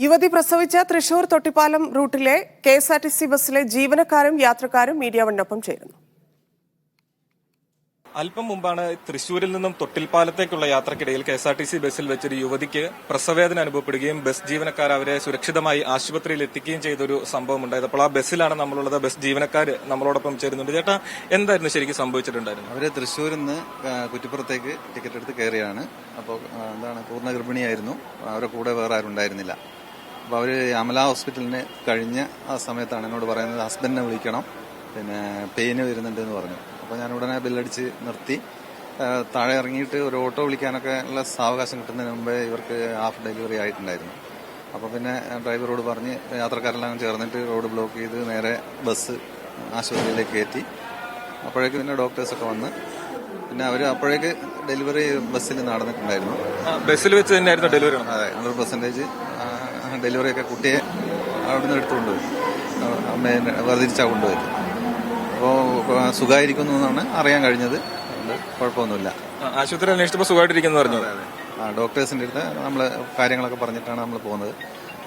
യുവതി പ്രസവിച്ച തൃശൂർ തൊട്ടിപ്പാലം റൂട്ടിലെ കെഎസ്ആർടിസി ബസ്സിലെ ജീവനക്കാരും യാത്രക്കാരും മീഡിയ വണ്ണൊപ്പം ചേരുന്നു. അല്പം മുമ്പാണ് തൃശൂരിൽ നിന്നും തൊട്ടിൽപ്പാലത്തേക്കുള്ള യാത്രക്കിടയിൽ കെഎസ്ആർടിസി ബസ്സിൽ വെച്ചൊരു യുവതിക്ക് പ്രസവവേദന അനുഭവപ്പെടുകയും ബസ് ജീവനക്കാർ അവരെ സുരക്ഷിതമായി ആശുപത്രിയിൽ എത്തിക്കുകയും ചെയ്തൊരു സംഭവം ഉണ്ടായത്. അപ്പോൾ ആ ബസ്സിലാണ് നമ്മളുള്ളത്. ബസ് ജീവനക്കാർ നമ്മളോടൊപ്പം ചേരുന്നുണ്ട്. ചേട്ടാ, എന്തായിരുന്നു ശരിക്കും സംഭവിച്ചിട്ടുണ്ടായിരുന്നു? അവര് തൃശ്ശൂരിൽ നിന്ന് കുറ്റിപ്പുറത്തേക്ക് ടിക്കറ്റ് എടുത്ത് കയറിയാണ്. അപ്പോൾ പൂർണ്ണ ഗർഭിണിയായിരുന്നു. അവരുടെ കൂടെ വേറെ ആരും ഉണ്ടായിരുന്നില്ല. അപ്പോൾ അവര് അമല ഹോസ്പിറ്റലിന് കഴിഞ്ഞ ആ സമയത്താണ് എന്നോട് പറയുന്നത് ഹസ്ബൻഡിനെ വിളിക്കണം, പിന്നെ പെയിന് വരുന്നുണ്ട് എന്ന് പറഞ്ഞു. അപ്പോൾ ഞാൻ ഉടനെ ബില്ലടിച്ച് നിർത്തി. താഴെ ഇറങ്ങിയിട്ട് ഒരു ഓട്ടോ വിളിക്കാനൊക്കെ ഉള്ള സാവകാശം കിട്ടുന്നതിന് മുമ്പേ ഇവർക്ക് ഹാഫ് ഡെലിവറി ആയിട്ടുണ്ടായിരുന്നു. അപ്പോൾ പിന്നെ ഡ്രൈവറോട് പറഞ്ഞ് യാത്രക്കാരെല്ലാം ചേർന്നിട്ട് റോഡ് ബ്ലോക്ക് ചെയ്ത് നേരെ ബസ് ആശുപത്രിയിലേക്ക് കയറ്റി. അപ്പോഴേക്ക് പിന്നെ ഡോക്ടേഴ്സൊക്കെ വന്ന് പിന്നെ അവർ അപ്പോഴേക്ക് ഡെലിവറി ബസ്സിൽ നടന്നിട്ടുണ്ടായിരുന്നു. ബസ്സിൽ വെച്ച് തന്നെയായിരുന്നു ഡെലിവറി? അതെ, 100% ഡെലിവറിയൊക്കെ കുട്ടിയെ അവിടെ നിന്ന് എടുത്തുകൊണ്ടുപോയി, അമ്മയെ വേർതിരിച്ചാ കൊണ്ടുപോയി. അപ്പോൾ സുഖമായിരിക്കുന്നു എന്നാണ് അറിയാൻ കഴിഞ്ഞത്. കുഴപ്പമൊന്നുമില്ല. ആശുപത്രി അന്വേഷിച്ചപ്പോൾ സുഖമായിട്ടിരിക്കുന്നു പറഞ്ഞു. ഡോക്ടേഴ്സിന്റെ അടുത്ത് നമ്മൾ കാര്യങ്ങളൊക്കെ പറഞ്ഞിട്ടാണ് നമ്മൾ പോകുന്നത്.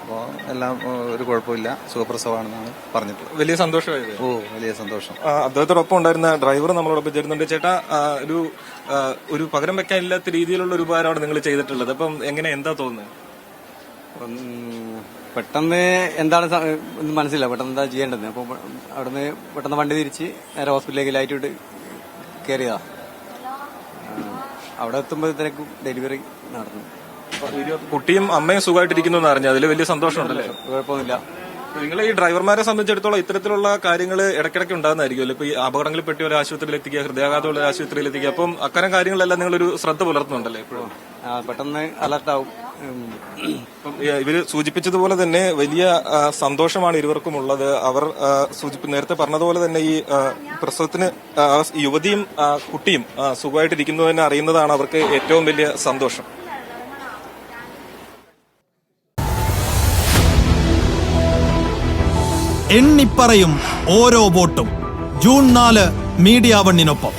അപ്പോൾ എല്ലാം ഒരു കുഴപ്പമില്ല, സുഖപ്രസവമാണെന്നാണ് പറഞ്ഞിട്ടുള്ളത്. വലിയ സന്തോഷമായത്. വലിയ സന്തോഷം. അദ്ദേഹത്തോടൊപ്പം ഉണ്ടായിരുന്ന ഡ്രൈവർ നമ്മളോടൊപ്പം ചേരുന്നുണ്ട്. ചേട്ടാ, ഒരു പകരം വെക്കാനില്ലാത്ത രീതിയിലുള്ള ഒരു ഉപകാരമാണ് നിങ്ങൾ ചെയ്തിട്ടുള്ളത്. അപ്പം എന്താ തോന്നുന്നത്? പെട്ടെന്ന് എന്താണ് മനസ്സിലാവും, പെട്ടെന്ന് എന്താ ചെയ്യേണ്ടത്. അപ്പോൾ അവിടുന്ന് പെട്ടെന്ന് വണ്ടി തിരിച്ച് നേരെ ഹോസ്പിറ്റലിലേക്ക് ലൈറ്റ് ഇട്ട് കയറിയതാ. അവിടെ എത്തുമ്പോഴത്തേക്കും ഡെലിവറി നടന്നു. കുട്ടിയും അമ്മയും സുഖമായിട്ടിരിക്കുന്നു എന്ന് അറിഞ്ഞു. അതിൽ വലിയ സന്തോഷമുണ്ടല്ലേ? കുഴപ്പമൊന്നുമില്ല. നിങ്ങൾ ഈ ഡ്രൈവർമാരെ സംബന്ധിച്ചിടത്തോളം ഇത്തരത്തിലുള്ള കാര്യങ്ങൾ ഇടയ്ക്കിടയ്ക്ക് ഉണ്ടാകുന്നതായിരിക്കുമല്ലോ. ഇപ്പൊ ഈ അപകടങ്ങളിൽ പെട്ടി ഒരു ആശുപത്രിയിൽ എത്തിക്കുക, ഹൃദയാഘാതമുള്ള ആശുപത്രിയിൽ എത്തിക്കുക, അപ്പം അത്തരം കാര്യങ്ങളെല്ലാം നിങ്ങളൊരു ശ്രദ്ധ പുലർത്തുന്നുണ്ടല്ലേ എപ്പോഴും? പെട്ടെന്ന് അലർട്ടാവും. ഇവര് സൂചിപ്പിച്ചതുപോലെ തന്നെ വലിയ സന്തോഷമാണ് ഇരുവർക്കും ഉള്ളത്. അവർ നേരത്തെ പറഞ്ഞതുപോലെ തന്നെ ഈ പ്രസവത്തിന് യുവതിയും കുട്ടിയും സുഖമായിട്ടിരിക്കുന്നു എന്ന് അറിയുന്നതാണ് അവർക്ക് ഏറ്റവും വലിയ സന്തോഷം. എണ്ണിപ്പറയും ഓരോ വോട്ടും. June 4 media വണ്ണിനൊപ്പം.